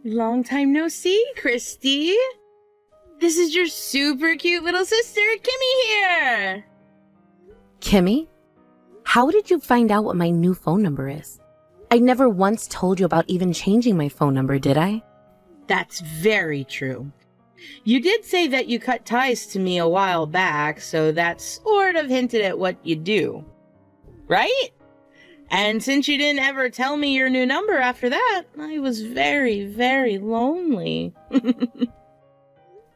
Long time no see, Christy. This is your super cute little sister, Kimmy here. Kimmy? How did you find out what my new phone number is? I never once told you about even changing my phone number, did I? That's very true. You did say that you cut ties to me a while back, so that sort of hinted at what you do. Right? And since you didn't ever tell me your new number after that, I was very, very lonely.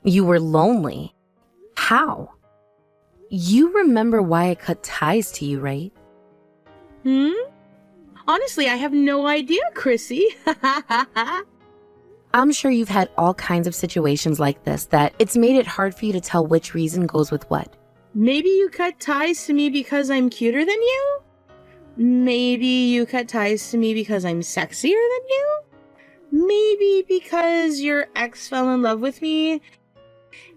You were lonely? How? You remember why I cut ties to you, right? Honestly, I have no idea, Chrissy. I'm sure you've had all kinds of situations like this that it's made it hard for you to tell which reason goes with what. Maybe you cut ties to me because I'm cuter than you? Maybe you cut ties to me because I'm sexier than you? Maybe because your ex fell in love with me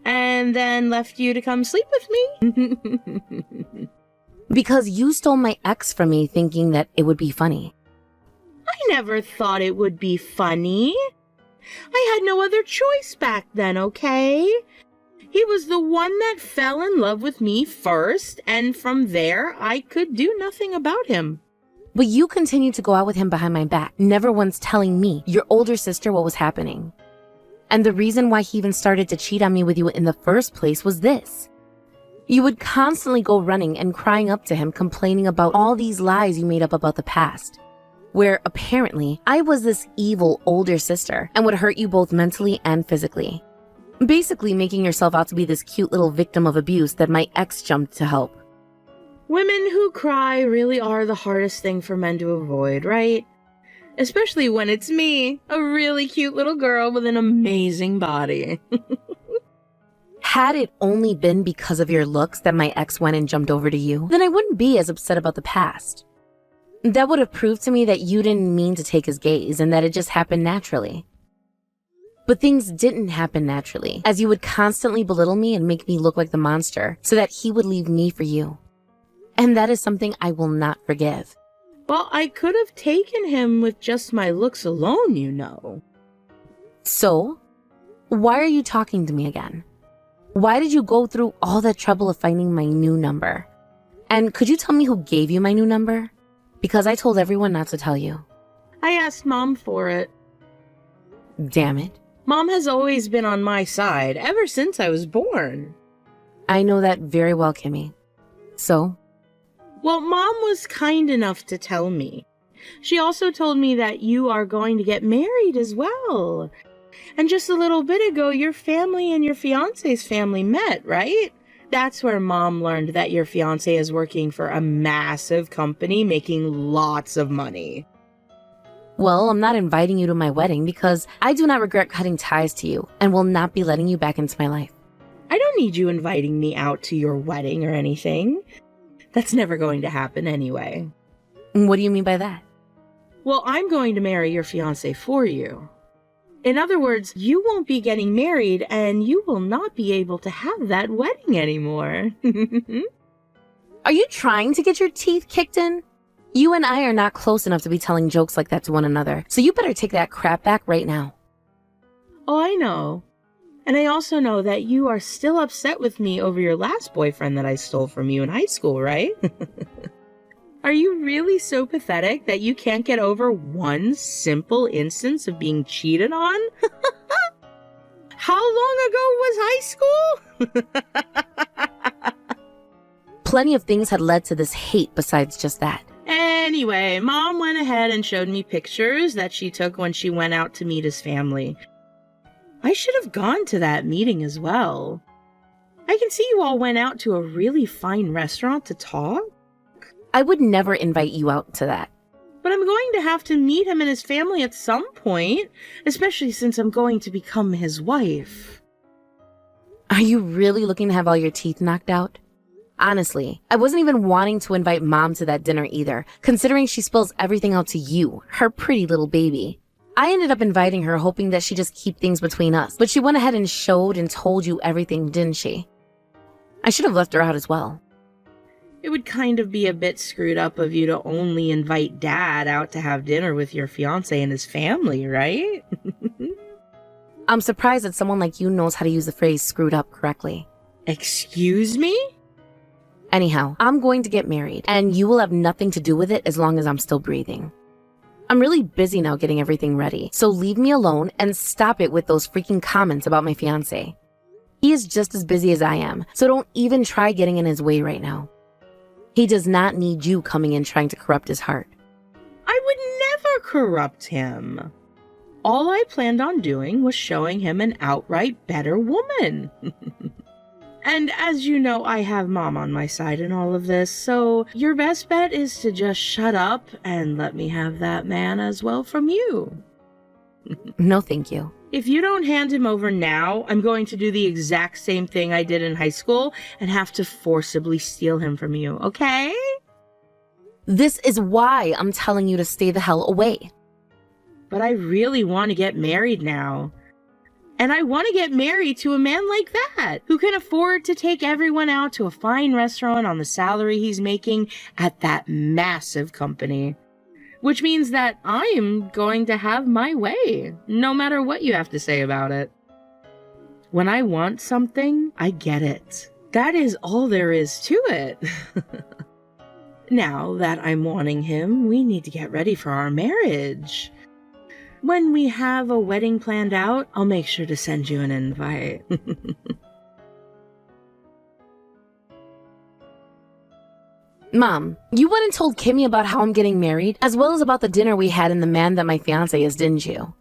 and then left you to come sleep with me? Because you stole my ex from me thinking that it would be funny. I never thought it would be funny. I had no other choice back then, okay? He was the one that fell in love with me first, and from there, I could do nothing about him. But you continued to go out with him behind my back, never once telling me, your older sister, what was happening. And the reason why he even started to cheat on me with you in the first place was this. You would constantly go running and crying up to him, complaining about all these lies you made up about the past, where apparently I was this evil older sister and would hurt you both mentally and physically. Basically making yourself out to be this cute little victim of abuse that my ex jumped to help. Women who cry really are the hardest thing for men to avoid, right? Especially when it's me, a really cute little girl with an amazing body. Had it only been because of your looks that my ex went and jumped over to you, then I wouldn't be as upset about the past. That would have proved to me that you didn't mean to take his gaze and that it just happened naturally. But things didn't happen naturally, as you would constantly belittle me and make me look like the monster so that he would leave me for you. And that is something I will not forgive. Well, I could have taken him with just my looks alone, you know. So, why are you talking to me again? Why did you go through all that trouble of finding my new number? And could you tell me who gave you my new number? Because I told everyone not to tell you. I asked Mom for it. Damn it. Mom has always been on my side, ever since I was born. I know that very well, Kimmy. So? Well, Mom was kind enough to tell me. She also told me that you are going to get married as well. And just a little bit ago, your family and your fiancé's family met, right? That's where Mom learned that your fiancé is working for a massive company making lots of money. Well, I'm not inviting you to my wedding because I do not regret cutting ties to you and will not be letting you back into my life. I don't need you inviting me out to your wedding or anything. That's never going to happen anyway. What do you mean by that? Well, I'm going to marry your fiancé for you. In other words, you won't be getting married and you will not be able to have that wedding anymore. Are you trying to get your teeth kicked in? You and I are not close enough to be telling jokes like that to one another, so you better take that crap back right now. Oh, I know. And I also know that you are still upset with me over your last boyfriend that I stole from you in high school, right? Are you really so pathetic that you can't get over one simple instance of being cheated on? How long ago was high school? Plenty of things had led to this hate besides just that. Anyway, Mom went ahead and showed me pictures that she took when she went out to meet his family. I should have gone to that meeting as well. I can see you all went out to a really fine restaurant to talk. I would never invite you out to that. But I'm going to have to meet him and his family at some point, especially since I'm going to become his wife. Are you really looking to have all your teeth knocked out? Honestly, I wasn't even wanting to invite Mom to that dinner either, considering she spills everything out to you, her pretty little baby. I ended up inviting her hoping that she'd just keep things between us, but she went ahead and showed and told you everything, didn't she? I should have left her out as well. It would kind of be a bit screwed up of you to only invite Dad out to have dinner with your fiancé and his family, right? I'm surprised that someone like you knows how to use the phrase screwed up correctly. Excuse me? Anyhow, I'm going to get married, and you will have nothing to do with it as long as I'm still breathing. I'm really busy now getting everything ready, so leave me alone and stop it with those freaking comments about my fiancé. He is just as busy as I am, so don't even try getting in his way right now. He does not need you coming in trying to corrupt his heart. I would never corrupt him. All I planned on doing was showing him an outright better woman. And as you know, I have Mom on my side in all of this, so your best bet is to just shut up and let me have that man as well from you. No, thank you. If you don't hand him over now, I'm going to do the exact same thing I did in high school and have to forcibly steal him from you, okay? This is why I'm telling you to stay the hell away. But I really want to get married now. And I want to get married to a man like that, who can afford to take everyone out to a fine restaurant on the salary he's making at that massive company. Which means that I am going to have my way, no matter what you have to say about it. When I want something, I get it. That is all there is to it. Now that I'm wanting him, we need to get ready for our marriage. When we have a wedding planned out, I'll make sure to send you an invite. Mom, you went and told Kimmy about how I'm getting married, as well as about the dinner we had and the man that my fiancé is, didn't you?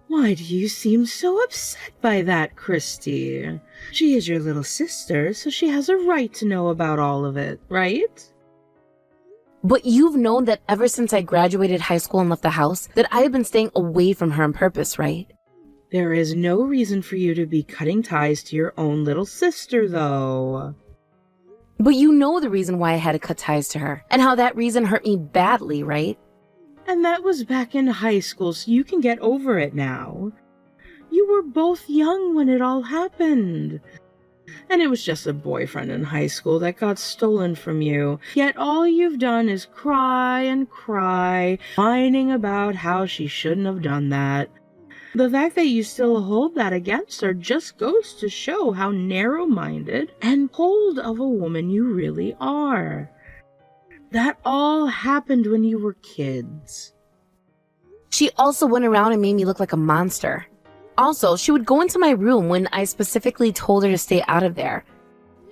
Why do you seem so upset by that, Christy? She is your little sister, so she has a right to know about all of it, right? But you've known that ever since I graduated high school and left the house, that I have been staying away from her on purpose, right? There is no reason for you to be cutting ties to your own little sister, though. But you know the reason why I had to cut ties to her, and how that reason hurt me badly, right? And that was back in high school, so you can get over it now. You were both young when it all happened. And it was just a boyfriend in high school that got stolen from you. Yet all you've done is cry and cry, whining about how she shouldn't have done that. The fact that you still hold that against her just goes to show how narrow-minded and cold of a woman you really are. That all happened when you were kids. She also went around and made me look like a monster. Also, she would go into my room when I specifically told her to stay out of there.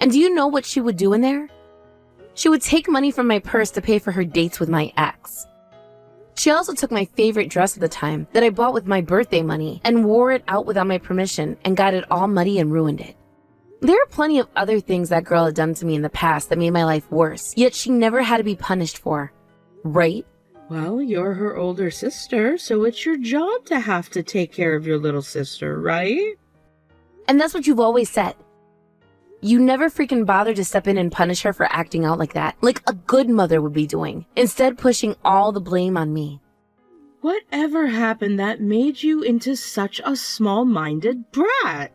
And do you know what she would do in there? She would take money from my purse to pay for her dates with my ex. She also took my favorite dress at the time that I bought with my birthday money and wore it out without my permission and got it all muddy and ruined it. There are plenty of other things that girl had done to me in the past that made my life worse, yet she never had to be punished for. Right? Well, you're her older sister, so it's your job to have to take care of your little sister, right? And that's what you've always said. You never freaking bothered to step in and punish her for acting out like that, like a good mother would be doing, instead pushing all the blame on me. Whatever happened that made you into such a small-minded brat?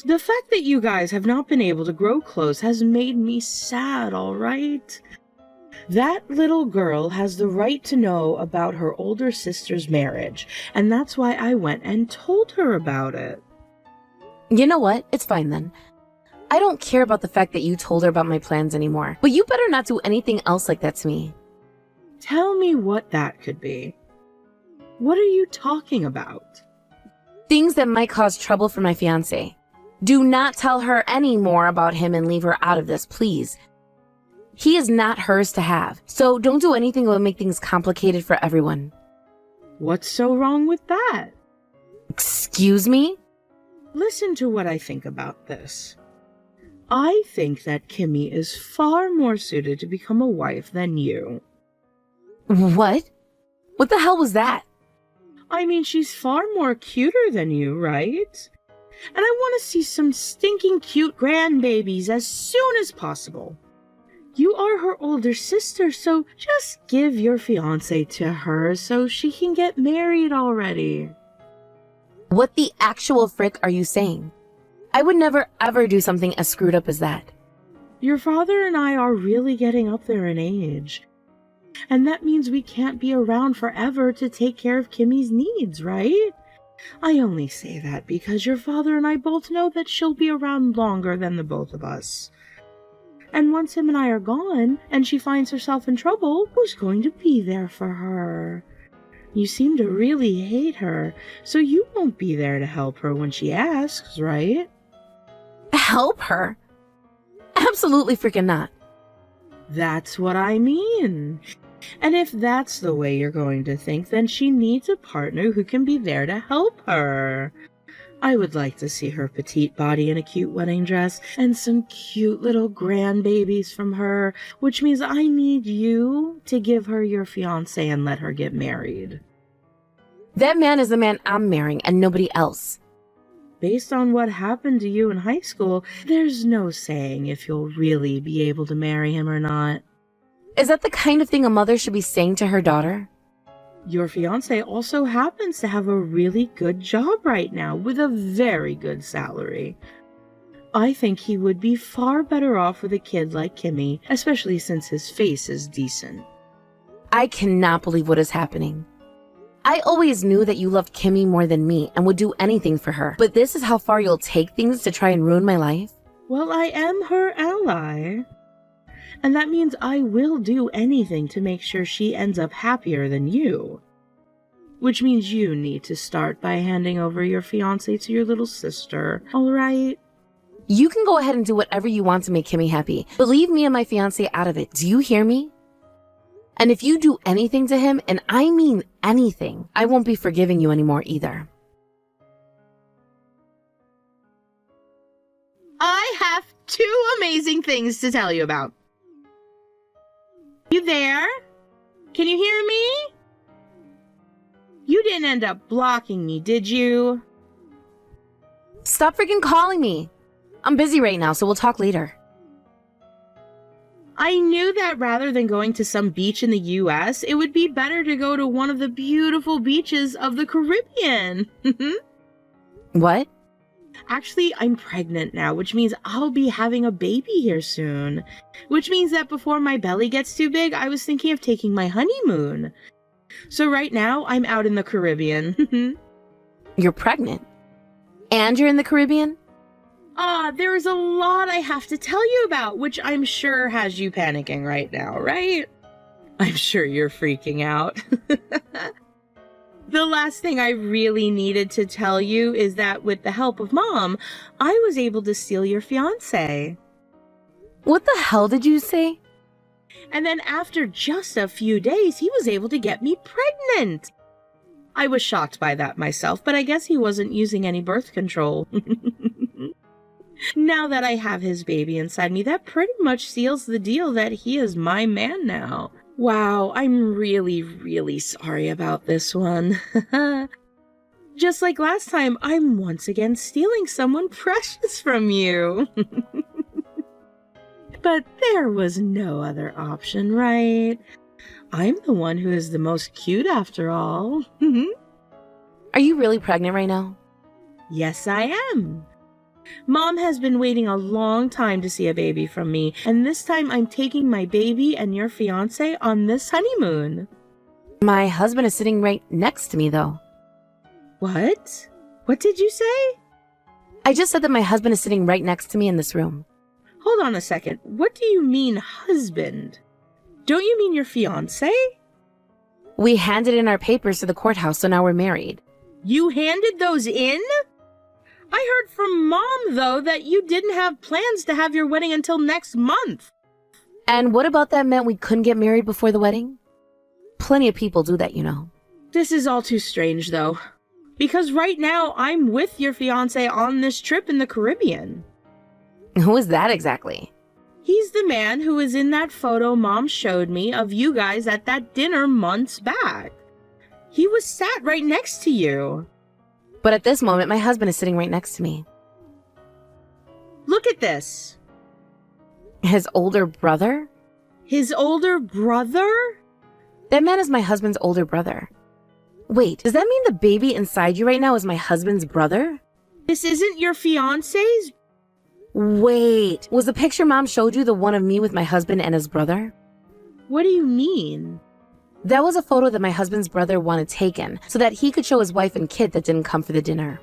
The fact that you guys have not been able to grow close has made me sad, all right? That little girl has the right to know about her older sister's marriage, and that's why I went and told her about it. You know what? It's fine then. I don't care about the fact that you told her about my plans anymore, but you better not do anything else like that to me. Tell me what that could be. What are you talking about? Things that might cause trouble for my fiancé. Do not tell her any more about him and leave her out of this, please. He is not hers to have, so don't do anything that will make things complicated for everyone. What's so wrong with that? Excuse me? Listen to what I think about this. I think that Kimmy is far more suited to become a wife than you. What? What the hell was that? I mean, she's far more cuter than you, right? And I want to see some stinking cute grandbabies as soon as possible. You are her older sister, so just give your fiancé to her so she can get married already. What the actual frick are you saying? I would never ever do something as screwed up as that. Your father and I are really getting up there in age. And that means we can't be around forever to take care of Kimmy's needs, right? I only say that because your father and I both know that she'll be around longer than the both of us. And once him and I are gone, and she finds herself in trouble, who's going to be there for her? You seem to really hate her, so you won't be there to help her when she asks, right? Help her? Absolutely freaking not. That's what I mean. And if that's the way you're going to think, then she needs a partner who can be there to help her. I would like to see her petite body in a cute wedding dress and some cute little grandbabies from her, which means I need you to give her your fiancé and let her get married. That man is the man I'm marrying and nobody else. Based on what happened to you in high school, there's no saying if you'll really be able to marry him or not. Is that the kind of thing a mother should be saying to her daughter? Your fiancé also happens to have a really good job right now with a very good salary. I think he would be far better off with a kid like Kimmy, especially since his face is decent. I cannot believe what is happening. I always knew that you loved Kimmy more than me and would do anything for her, but this is how far you'll take things to try and ruin my life? Well, I am her ally. And that means I will do anything to make sure she ends up happier than you. Which means you need to start by handing over your fiancé to your little sister, alright? You can go ahead and do whatever you want to make Kimmy happy, but leave me and my fiancé out of it. Do you hear me? And if you do anything to him, and I mean anything, I won't be forgiving you anymore either. I have 2 amazing things to tell you about. You there? Can you hear me? You didn't end up blocking me, did you? Stop freaking calling me. I'm busy right now, so we'll talk later. I knew that rather than going to some beach in the US, it would be better to go to one of the beautiful beaches of the Caribbean. What? Actually, I'm pregnant now, which means I'll be having a baby here soon. Which means that before my belly gets too big, I was thinking of taking my honeymoon. So right now, I'm out in the Caribbean. You're pregnant? And you're in the Caribbean? There is a lot I have to tell you about, which I'm sure has you panicking right now, right? I'm sure you're freaking out. The last thing I really needed to tell you is that with the help of Mom, I was able to steal your fiancé. What the hell did you say? And then after just a few days, he was able to get me pregnant. I was shocked by that myself, but I guess he wasn't using any birth control. Now that I have his baby inside me, that pretty much seals the deal that he is my man now. Wow, I'm really sorry about this one. Just like last time, I'm once again stealing someone precious from you. But there was no other option, right? I'm the one who is the most cute after all. Are you really pregnant right now? Yes, I am. Mom has been waiting a long time to see a baby from me, and this time I'm taking my baby and your fiancé on this honeymoon. My husband is sitting right next to me, though. What? What did you say? I just said that my husband is sitting right next to me in this room. Hold on a second. What do you mean, husband? Don't you mean your fiancé? We handed in our papers to the courthouse, so now we're married. You handed those in? I heard from Mom, though, that you didn't have plans to have your wedding until next month. And what about that meant we couldn't get married before the wedding? Plenty of people do that, you know. This is all too strange, though. Because right now, I'm with your fiancé on this trip in the Caribbean. Who is that exactly? He's the man who was in that photo Mom showed me of you guys at that dinner months back. He was sat right next to you. But at this moment, my husband is sitting right next to me. Look at this. His older brother? His older brother? That man is my husband's older brother. Wait, does that mean the baby inside you right now is my husband's brother? This isn't your fiancé's? Wait, was the picture Mom showed you the one of me with my husband and his brother? What do you mean? That was a photo that my husband's brother wanted taken so that he could show his wife and kid that didn't come for the dinner.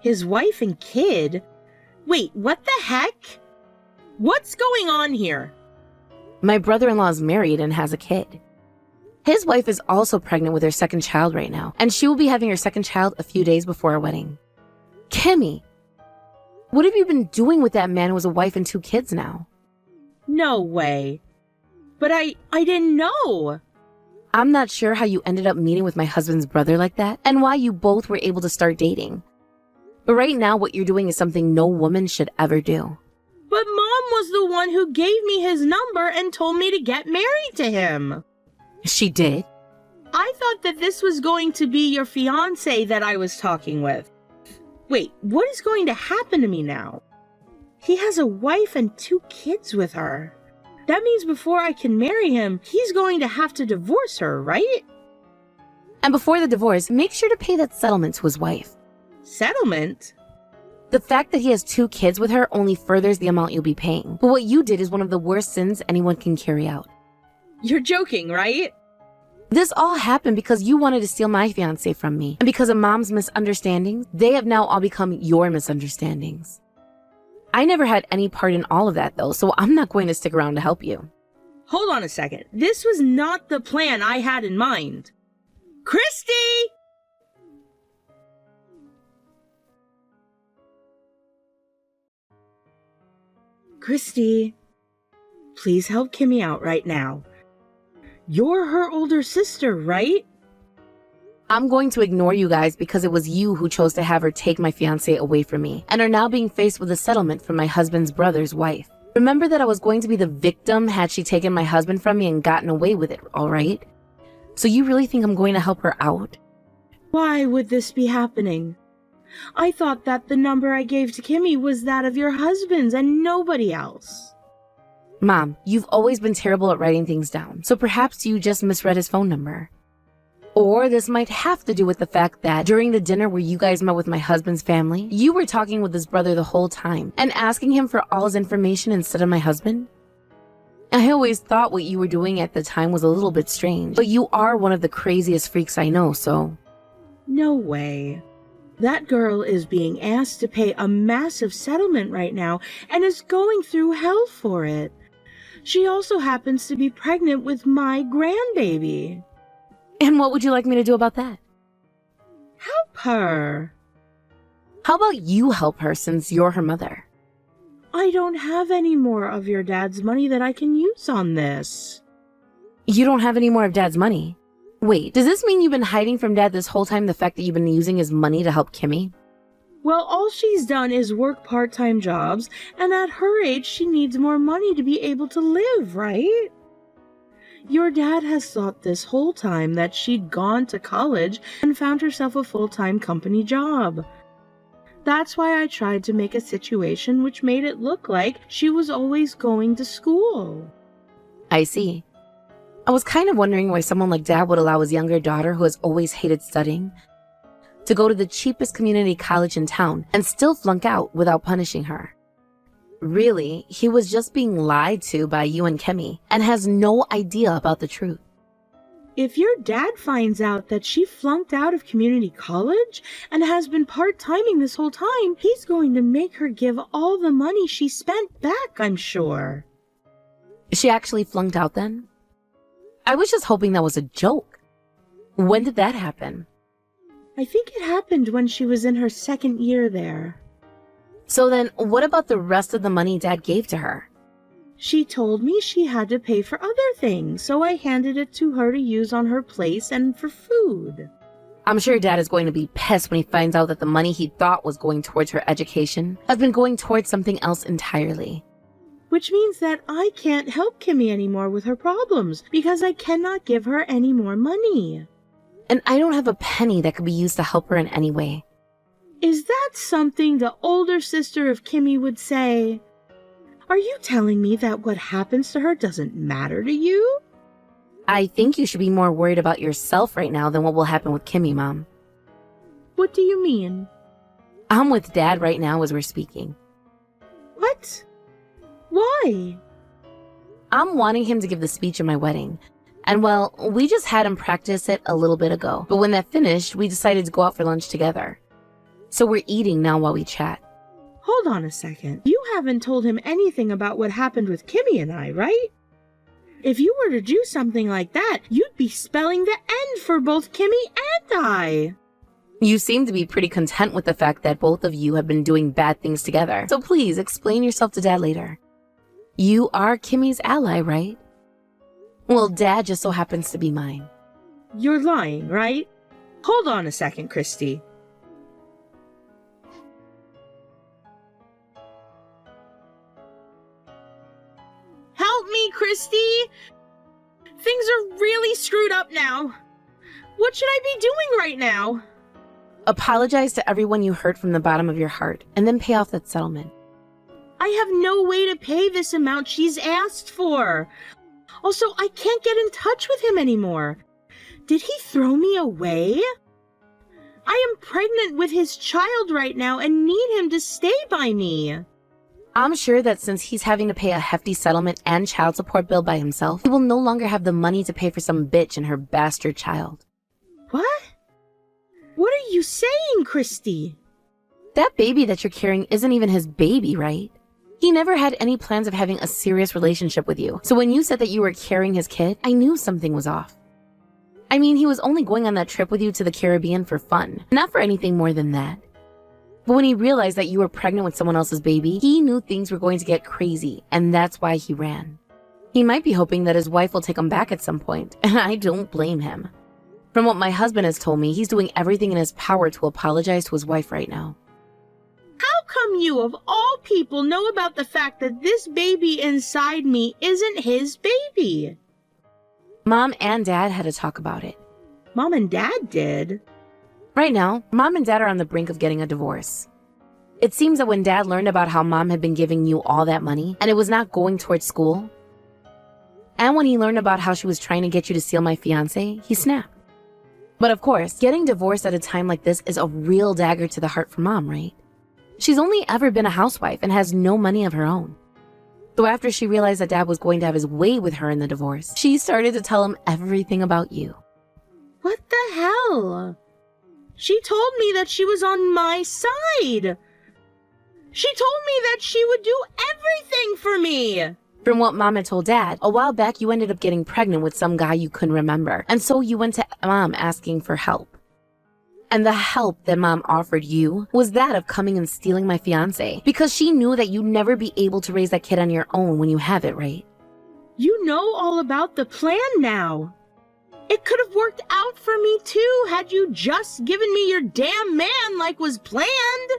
His wife and kid? Wait, what the heck? What's going on here? My brother-in-law is married and has a kid. His wife is also pregnant with her second child right now, and she will be having her second child a few days before our wedding. Kimmy, what have you been doing with that man who has a wife and 2 kids now? No way. But I didn't know. I'm not sure how you ended up meeting with my husband's brother like that, and why you both were able to start dating. But right now, what you're doing is something no woman should ever do. But Mom was the one who gave me his number and told me to get married to him. She did? I thought that this was going to be your fiancé that I was talking with. Wait, what is going to happen to me now? He has a wife and 2 kids with her. That means before I can marry him, he's going to have to divorce her, right? And before the divorce, make sure to pay that settlement to his wife. Settlement? The fact that he has 2 kids with her only furthers the amount you'll be paying. But what you did is one of the worst sins anyone can carry out. You're joking, right? This all happened because you wanted to steal my fiancé from me. And because of Mom's misunderstandings, they have now all become your misunderstandings. I never had any part in all of that though, so I'm not going to stick around to help you. Hold on a second. This was not the plan I had in mind. Christy! Christy, please help Kimmy out right now. You're her older sister, right? I'm going to ignore you guys because it was you who chose to have her take my fiancé away from me and are now being faced with a settlement from my husband's brother's wife. Remember that I was going to be the victim had she taken my husband from me and gotten away with it, all right? So you really think I'm going to help her out? Why would this be happening? I thought that the number I gave to Kimmy was that of your husband's and nobody else. Mom, you've always been terrible at writing things down, so perhaps you just misread his phone number. Or this might have to do with the fact that during the dinner where you guys met with my husband's family, you were talking with his brother the whole time and asking him for all his information instead of my husband. I always thought what you were doing at the time was a little bit strange, but you are one of the craziest freaks I know, so... No way. That girl is being asked to pay a massive settlement right now and is going through hell for it. She also happens to be pregnant with my grandbaby. And what would you like me to do about that? Help her. How about you help her since you're her mother? I don't have any more of your dad's money that I can use on this. You don't have any more of Dad's money? Wait, does this mean you've been hiding from Dad this whole time the fact that you've been using his money to help Kimmy? Well, all she's done is work part-time jobs, and at her age she needs more money to be able to live, right? Your dad has thought this whole time that she'd gone to college and found herself a full-time company job. That's why I tried to make a situation which made it look like she was always going to school. I see. I was kind of wondering why someone like Dad would allow his younger daughter, who has always hated studying, to go to the cheapest community college in town and still flunk out without punishing her. Really, he was just being lied to by you and Kimmy and has no idea about the truth. If your dad finds out that she flunked out of community college and has been part-timing this whole time, he's going to make her give all the money she spent back, I'm sure. She actually flunked out then? I was just hoping that was a joke. When did that happen? I think it happened when she was in her second year there. So then, what about the rest of the money Dad gave to her? She told me she had to pay for other things, so I handed it to her to use on her place and for food. I'm sure Dad is going to be pissed when he finds out that the money he thought was going towards her education has been going towards something else entirely. Which means that I can't help Kimmy anymore with her problems, because I cannot give her any more money. And I don't have a penny that could be used to help her in any way. Is that something the older sister of Kimmy would say? Are you telling me that what happens to her doesn't matter to you? I think you should be more worried about yourself right now than what will happen with Kimmy, Mom. What do you mean? I'm with Dad right now as we're speaking. What? Why? I'm wanting him to give the speech at my wedding, And well, we just had him practice it a little bit ago. But when that finished, we decided to go out for lunch together. So we're eating now while we chat. Hold on a second. You haven't told him anything about what happened with Kimmy and I, right? If you were to do something like that, you'd be spelling the end for both Kimmy and I. You seem to be pretty content with the fact that both of you have been doing bad things together. So please explain yourself to Dad later. You are Kimmy's ally, right? Well, Dad just so happens to be mine. You're lying, right? Hold on a second, Christy. Help me, Christy! Things are really screwed up now. What should I be doing right now? Apologize to everyone you hurt from the bottom of your heart, and then pay off that settlement. I have no way to pay this amount she's asked for. Also, I can't get in touch with him anymore. Did he throw me away? I am pregnant with his child right now and need him to stay by me. I'm sure that since he's having to pay a hefty settlement and child support bill by himself, he will no longer have the money to pay for some bitch and her bastard child. What? What are you saying, Christy? That baby that you're carrying isn't even his baby, right? He never had any plans of having a serious relationship with you. So when you said that you were carrying his kid, I knew something was off. I mean, he was only going on that trip with you to the Caribbean for fun, not for anything more than that. But when he realized that you were pregnant with someone else's baby, he knew things were going to get crazy, and that's why he ran. He might be hoping that his wife will take him back at some point, and I don't blame him. From what my husband has told me, he's doing everything in his power to apologize to his wife right now. How come you, of all people, know about the fact that this baby inside me isn't his baby? Mom and Dad had to talk about it. Mom and Dad did? Right now, Mom and Dad are on the brink of getting a divorce. It seems that when Dad learned about how Mom had been giving you all that money, and it was not going towards school, and when he learned about how she was trying to get you to steal my fiancé, he snapped. But of course, getting divorced at a time like this is a real dagger to the heart for Mom, right? She's only ever been a housewife and has no money of her own. So after she realized that Dad was going to have his way with her in the divorce, she started to tell him everything about you. What the hell? She told me that she was on my side. She told me that she would do everything for me. From what Mom had told Dad, a while back you ended up getting pregnant with some guy you couldn't remember, and so you went to Mom asking for help. And the help that Mom offered you was that of coming and stealing my fiancé, because she knew that you'd never be able to raise that kid on your own when you have it, right? You know all about the plan now. It could have worked out for me too had you just given me your damn man like was planned.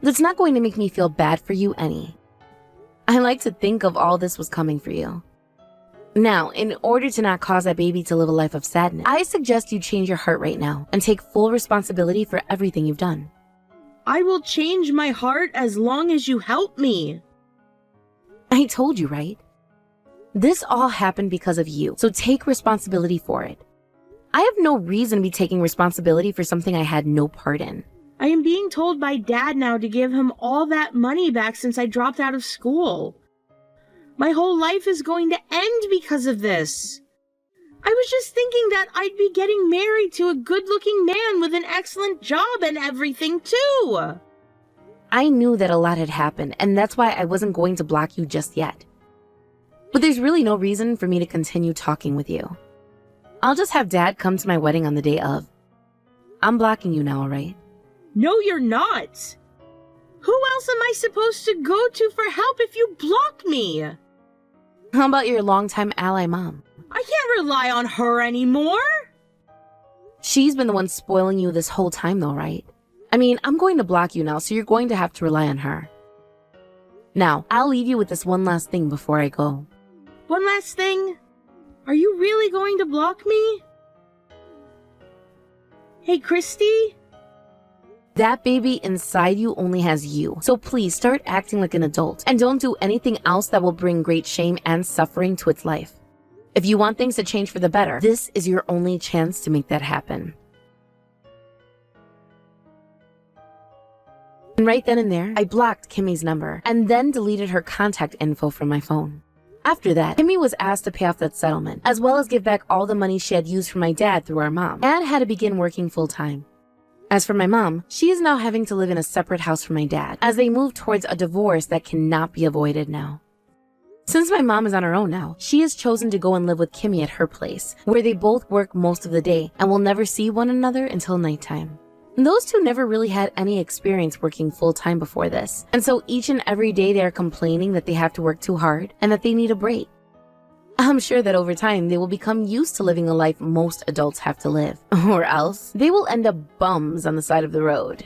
That's not going to make me feel bad for you any. I like to think of all this was coming for you. Now, in order to not cause that baby to live a life of sadness, I suggest you change your heart right now and take full responsibility for everything you've done. I will change my heart as long as you help me. I told you, right? This all happened because of you, so take responsibility for it. I have no reason to be taking responsibility for something I had no part in. I am being told by Dad now to give him all that money back since I dropped out of school. My whole life is going to end because of this. I was just thinking that I'd be getting married to a good-looking man with an excellent job and everything too. I knew that a lot had happened, and that's why I wasn't going to block you just yet. But there's really no reason for me to continue talking with you. I'll just have Dad come to my wedding on the day of. I'm blocking you now, alright? No, you're not. Who else am I supposed to go to for help if you block me? How about your longtime ally Mom? I can't rely on her anymore. She's been the one spoiling you this whole time though, right? I mean, I'm going to block you now, so you're going to have to rely on her. Now, I'll leave you with this one last thing before I go. One last thing? Are you really going to block me? Hey, Christy? That baby inside you only has you, so please start acting like an adult and don't do anything else that will bring great shame and suffering to its life. If you want things to change for the better, this is your only chance to make that happen. And right then and there, I blocked Kimmy's number and then deleted her contact info from my phone. After that, Kimmy was asked to pay off that settlement, as well as give back all the money she had used for my dad through our mom, and had to begin working full-time. As for my mom, she is now having to live in a separate house from my dad, as they move towards a divorce that cannot be avoided now. Since my mom is on her own now, she has chosen to go and live with Kimmy at her place, where they both work most of the day and will never see one another until nighttime. Those two never really had any experience working full-time before this, and so each and every day they are complaining that they have to work too hard and that they need a break. I'm sure that over time they will become used to living a life most adults have to live, or else they will end up bums on the side of the road.